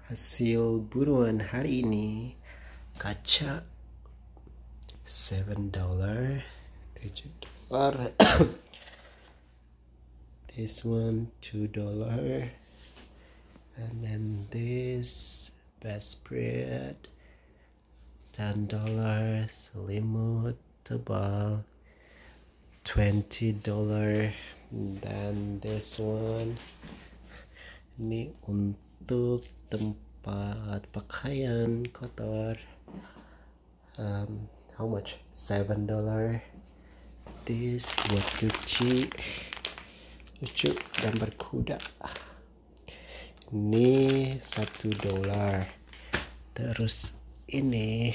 Hasil buruan hari ini kaca $7, $7. This one $2, and then this bedspread $10, selimut tebal $20, dan this one ini untuk tempat pakaian kotor. How much? $7. This buat cuci, lucu gambar kuda. Ini $1. Terus ini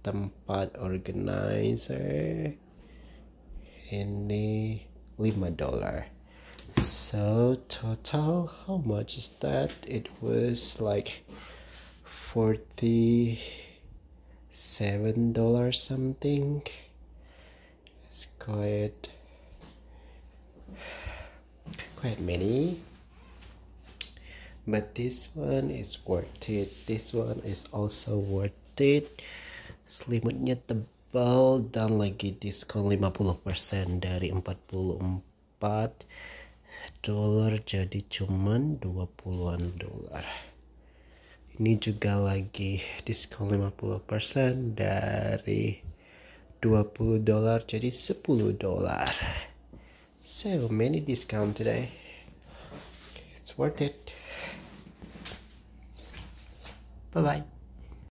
tempat organizer. Ini $5. So total, how much is that? It was like $47 something. It's quite many, but this one is worth it. This one is also worth it. Selimutnya tebal dan lagi diskon 50% dari $44 jadi cuman $20. Ini juga lagi diskon 50% dari $20 jadi $10. So many discount today. It's worth it. Bye bye.